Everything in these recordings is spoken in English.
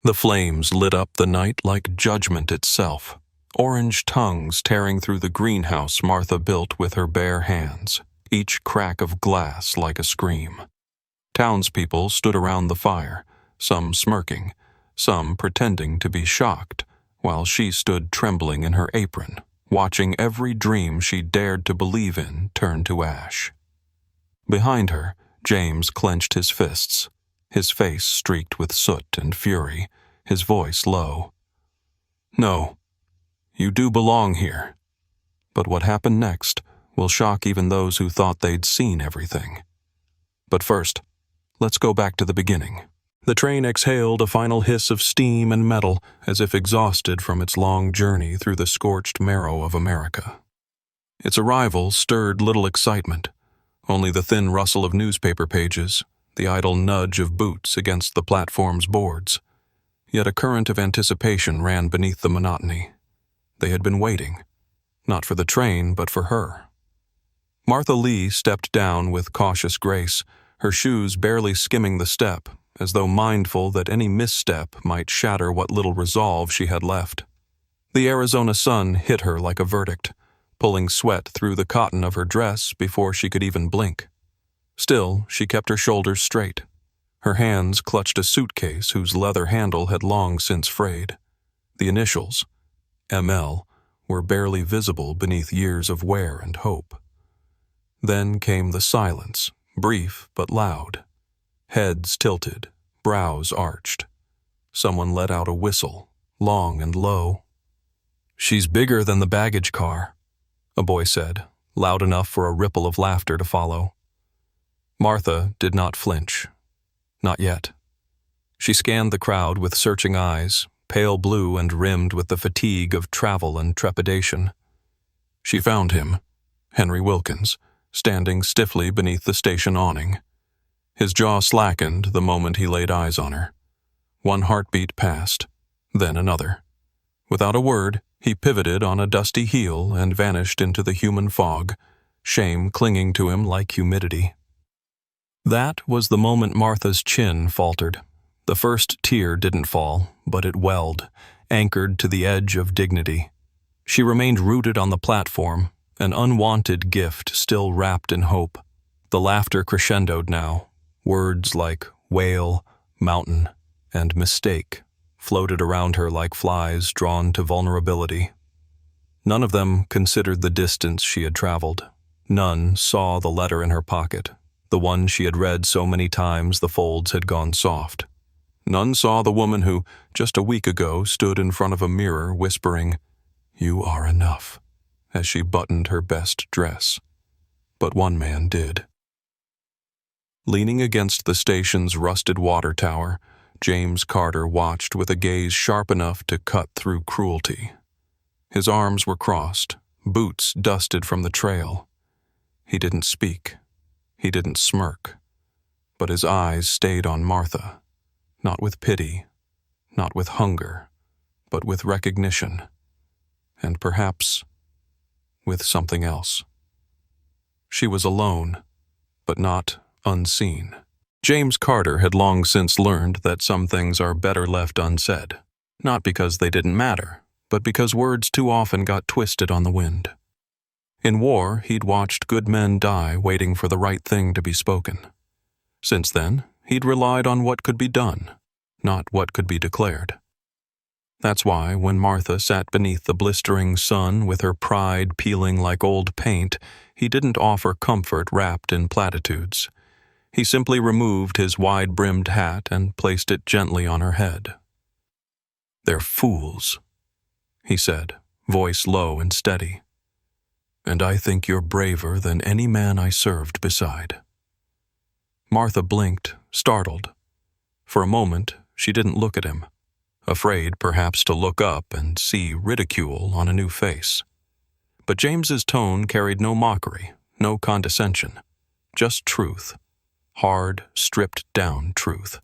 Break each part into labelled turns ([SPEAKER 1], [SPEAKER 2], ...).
[SPEAKER 1] The flames lit up the night like judgment itself, orange tongues tearing through the greenhouse Martha built with her bare hands, each crack of glass like a scream. Townspeople stood around the fire, some smirking, some pretending to be shocked, while she stood trembling in her apron, watching every dream she dared to believe in turn to ash. Behind her, James clenched his fists, his face streaked with soot and fury, his voice low. "No, you do belong here. But what happened next will shock even those who thought they'd seen everything. But first, let's go back to the beginning." The train exhaled a final hiss of steam and metal, as if exhausted from its long journey through the scorched marrow of America. Its arrival stirred little excitement, only the thin rustle of newspaper pages, the idle nudge of boots against the platform's boards. Yet a current of anticipation ran beneath the monotony. They had been waiting, not for the train, but for her. Martha Lee stepped down with cautious grace, her shoes barely skimming the step, as though mindful that any misstep might shatter what little resolve she had left. The Arizona sun hit her like a verdict, pulling sweat through the cotton of her dress before she could even blink. Still, she kept her shoulders straight. Her hands clutched a suitcase whose leather handle had long since frayed. The initials, ML, were barely visible beneath years of wear and hope. Then came the silence, brief but loud. Heads tilted, brows arched. Someone let out a whistle, long and low. "She's bigger than the baggage car," a boy said, loud enough for a ripple of laughter to follow. Martha did not flinch. Not yet. She scanned the crowd with searching eyes, pale blue and rimmed with the fatigue of travel and trepidation. She found him, Henry Wilkins, standing stiffly beneath the station awning. His jaw slackened the moment he laid eyes on her. One heartbeat passed, then another. Without a word, he pivoted on a dusty heel and vanished into the human fog, shame clinging to him like humidity. That was the moment Martha's chin faltered. The first tear didn't fall, but it welled, anchored to the edge of dignity. She remained rooted on the platform, an unwanted gift still wrapped in hope. The laughter crescendoed now. Words like whale, mountain, and mistake floated around her like flies drawn to vulnerability. None of them considered the distance she had traveled. None saw the letter in her pocket, the one she had read so many times the folds had gone soft. None saw the woman who, just a week ago, stood in front of a mirror whispering, "You are enough," as she buttoned her best dress. But one man did. Leaning against the station's rusted water tower, James Carter watched with a gaze sharp enough to cut through cruelty. His arms were crossed, boots dusted from the trail. He didn't speak. He didn't smirk. But his eyes stayed on Martha, not with pity, not with hunger, but with recognition, and perhaps with something else. She was alone, but not unseen. James Carter had long since learned that some things are better left unsaid, not because they didn't matter, but because words too often got twisted on the wind. In war, he'd watched good men die waiting for the right thing to be spoken. Since then, he'd relied on what could be done, not what could be declared. That's why, when Martha sat beneath the blistering sun with her pride peeling like old paint, he didn't offer comfort wrapped in platitudes. He simply removed his wide-brimmed hat and placed it gently on her head. "They're fools," he said, voice low and steady. "And I think you're braver than any man I served beside." Martha blinked, startled. For a moment, she didn't look at him, afraid perhaps to look up and see ridicule on a new face. But James's tone carried no mockery, no condescension, just truth. Hard, stripped-down truth.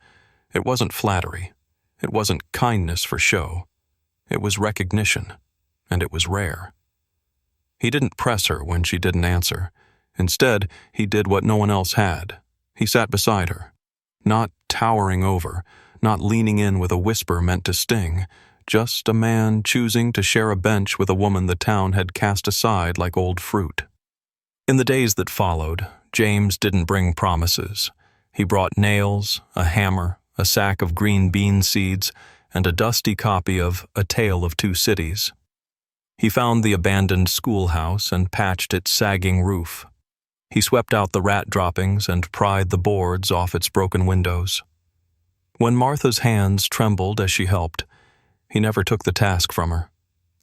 [SPEAKER 1] It wasn't flattery. It wasn't kindness for show. It was recognition, and it was rare. He didn't press her when she didn't answer. Instead, he did what no one else had. He sat beside her, not towering over, not leaning in with a whisper meant to sting, just a man choosing to share a bench with a woman the town had cast aside like old fruit. In the days that followed, James didn't bring promises. He brought nails, a hammer, a sack of green bean seeds, and a dusty copy of A Tale of Two Cities. He found the abandoned schoolhouse and patched its sagging roof. He swept out the rat droppings and pried the boards off its broken windows. When Martha's hands trembled as she helped, he never took the task from her.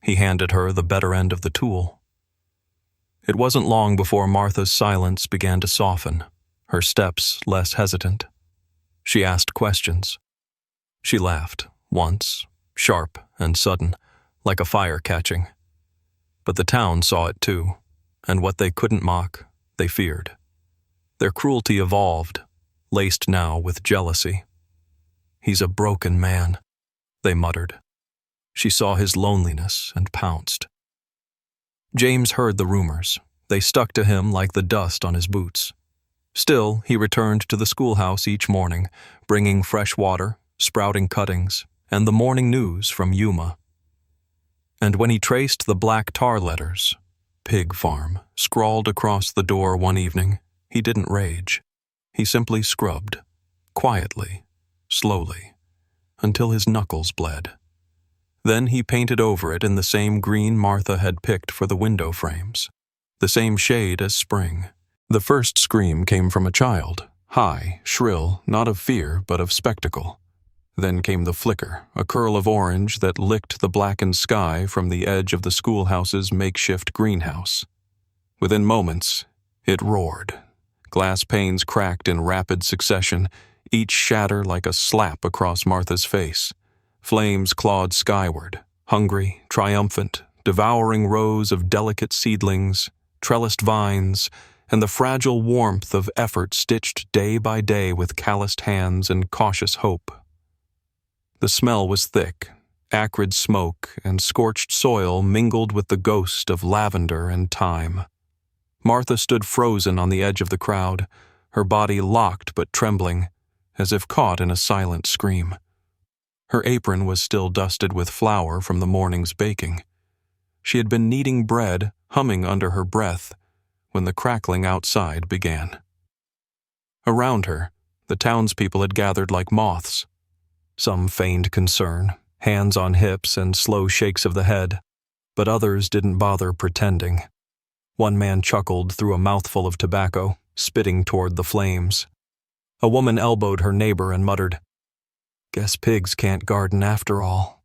[SPEAKER 1] He handed her the better end of the tool. It wasn't long before Martha's silence began to soften, her steps less hesitant. She asked questions. She laughed, once, sharp and sudden, like a fire catching. But the town saw it too, and what they couldn't mock, they feared. Their cruelty evolved, laced now with jealousy. "He's a broken man," they muttered. She saw his loneliness and pounced. James heard the rumors. They stuck to him like the dust on his boots. Still, he returned to the schoolhouse each morning, bringing fresh water, sprouting cuttings, and the morning news from Yuma. And when he traced the black tar letters, "Pig Farm," scrawled across the door one evening, he didn't rage. He simply scrubbed, quietly, slowly, until his knuckles bled. Then he painted over it in the same green Martha had picked for the window frames, the same shade as spring. The first scream came from a child, high, shrill, not of fear but of spectacle. Then came the flicker, a curl of orange that licked the blackened sky from the edge of the schoolhouse's makeshift greenhouse. Within moments, it roared. Glass panes cracked in rapid succession, each shatter like a slap across Martha's face. Flames clawed skyward, hungry, triumphant, devouring rows of delicate seedlings, trellised vines, and the fragile warmth of effort stitched day by day with calloused hands and cautious hope. The smell was thick. Acrid smoke and scorched soil mingled with the ghost of lavender and thyme. Martha stood frozen on the edge of the crowd, her body locked but trembling, as if caught in a silent scream. Her apron was still dusted with flour from the morning's baking. She had been kneading bread, humming under her breath, when the crackling outside began. Around her, the townspeople had gathered like moths. Some feigned concern, hands on hips and slow shakes of the head, but others didn't bother pretending. One man chuckled through a mouthful of tobacco, spitting toward the flames. A woman elbowed her neighbor and muttered, "Guess pigs can't garden after all."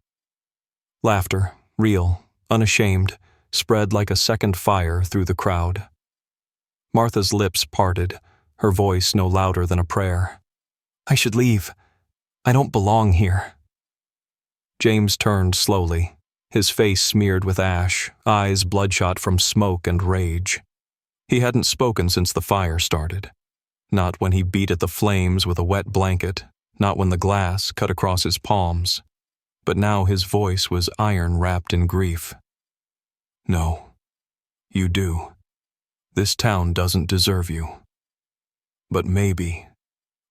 [SPEAKER 1] Laughter, real, unashamed, spread like a second fire through the crowd. Martha's lips parted, her voice no louder than a prayer. "I should leave. I don't belong here." James turned slowly, his face smeared with ash, eyes bloodshot from smoke and rage. He hadn't spoken since the fire started. Not when he beat at the flames with a wet blanket, not when the glass cut across his palms. But now his voice was iron-wrapped in grief. "No, you do. This town doesn't deserve you. But maybe,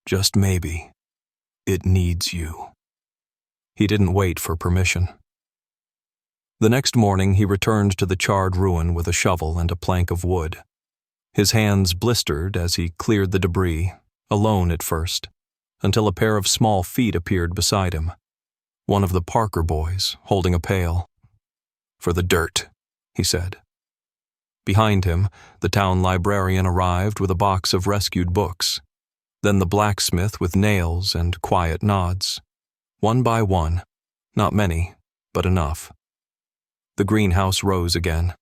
[SPEAKER 1] just maybe, it needs you." He didn't wait for permission. The next morning he returned to the charred ruin with a shovel and a plank of wood. His hands blistered as he cleared the debris, alone at first, until a pair of small feet appeared beside him. One of the Parker boys, holding a pail. "For the dirt," he said. Behind him, the town librarian arrived with a box of rescued books. Then the blacksmith with nails and quiet nods. One by one, not many, but enough. The greenhouse rose again.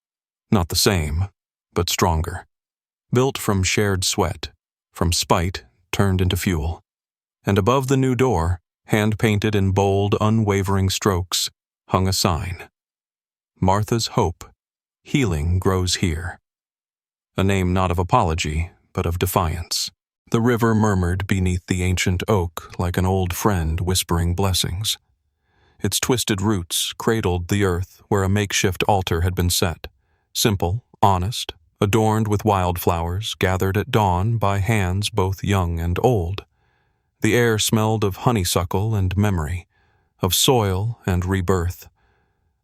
[SPEAKER 1] Not the same, but stronger. Built from shared sweat, from spite turned into fuel. And above the new door, hand-painted in bold, unwavering strokes, hung a sign. "Martha's Hope. Healing grows here." A name not of apology, but of defiance. The river murmured beneath the ancient oak like an old friend whispering blessings. Its twisted roots cradled the earth where a makeshift altar had been set, simple, honest, adorned with wildflowers gathered at dawn by hands both young and old. The air smelled of honeysuckle and memory, of soil and rebirth.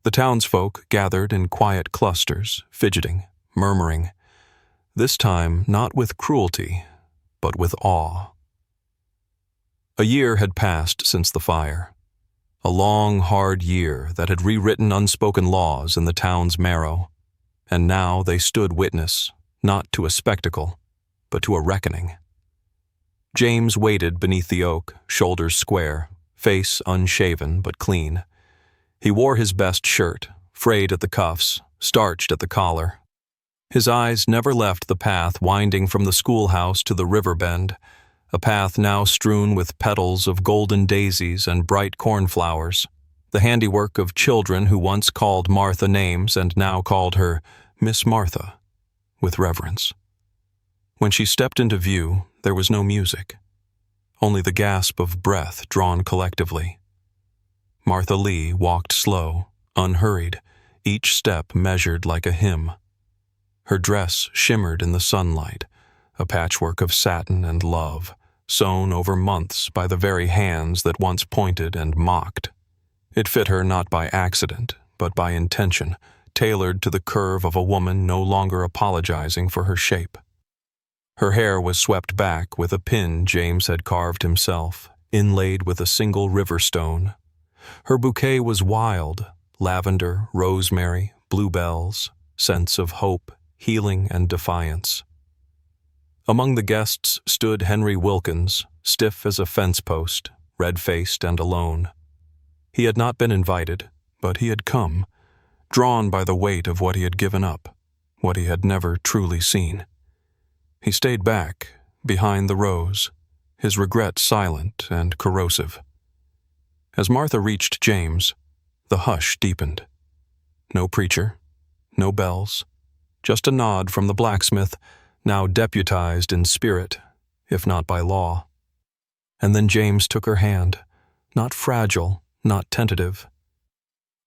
[SPEAKER 1] The townsfolk gathered in quiet clusters, fidgeting, murmuring, this time not with cruelty, but with awe. A year had passed since the fire. A long, hard year that had rewritten unspoken laws in the town's marrow. And now they stood witness, not to a spectacle, but to a reckoning. James waited beneath the oak, shoulders square, face unshaven but clean. He wore his best shirt, frayed at the cuffs, starched at the collar. His eyes never left the path winding from the schoolhouse to the river bend, a path now strewn with petals of golden daisies and bright cornflowers, the handiwork of children who once called Martha names and now called her Miss Martha, with reverence. When she stepped into view, there was no music, only the gasp of breath drawn collectively. Martha Lee walked slow, unhurried, each step measured like a hymn. Her dress shimmered in the sunlight, a patchwork of satin and love, sewn over months by the very hands that once pointed and mocked. It fit her not by accident, but by intention, tailored to the curve of a woman no longer apologizing for her shape. Her hair was swept back with a pin James had carved himself, inlaid with a single river stone. Her bouquet was wild, lavender, rosemary, bluebells, scents of hope, healing, and defiance. Among the guests stood Henry Wilkins, stiff as a fence post, red-faced and alone. He had not been invited, but he had come, drawn by the weight of what he had given up, what he had never truly seen. He stayed back, behind the rows, his regret silent and corrosive. As Martha reached James, the hush deepened. No preacher, no bells, just a nod from the blacksmith, now deputized in spirit, if not by law. And then James took her hand, not fragile, not tentative.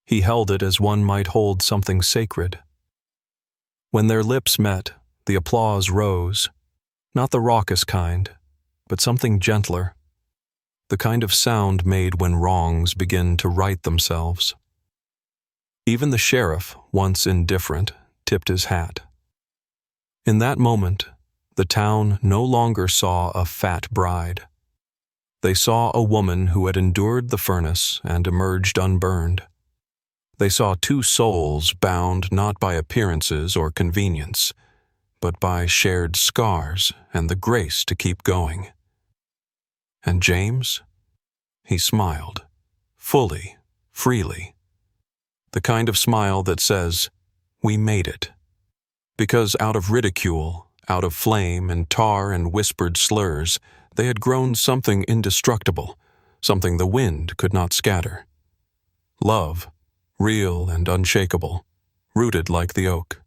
[SPEAKER 1] He held it as one might hold something sacred. When their lips met, the applause rose, not the raucous kind, but something gentler, the kind of sound made when wrongs begin to right themselves. Even the sheriff, once indifferent, tipped his hat. In that moment, the town no longer saw a fat bride. They saw a woman who had endured the furnace and emerged unburned. They saw two souls bound not by appearances or convenience, but by shared scars and the grace to keep going. And James? He smiled, fully, freely. The kind of smile that says, "We made it." Because out of ridicule, out of flame and tar and whispered slurs, they had grown something indestructible, something the wind could not scatter. Love, real and unshakable, rooted like the oak.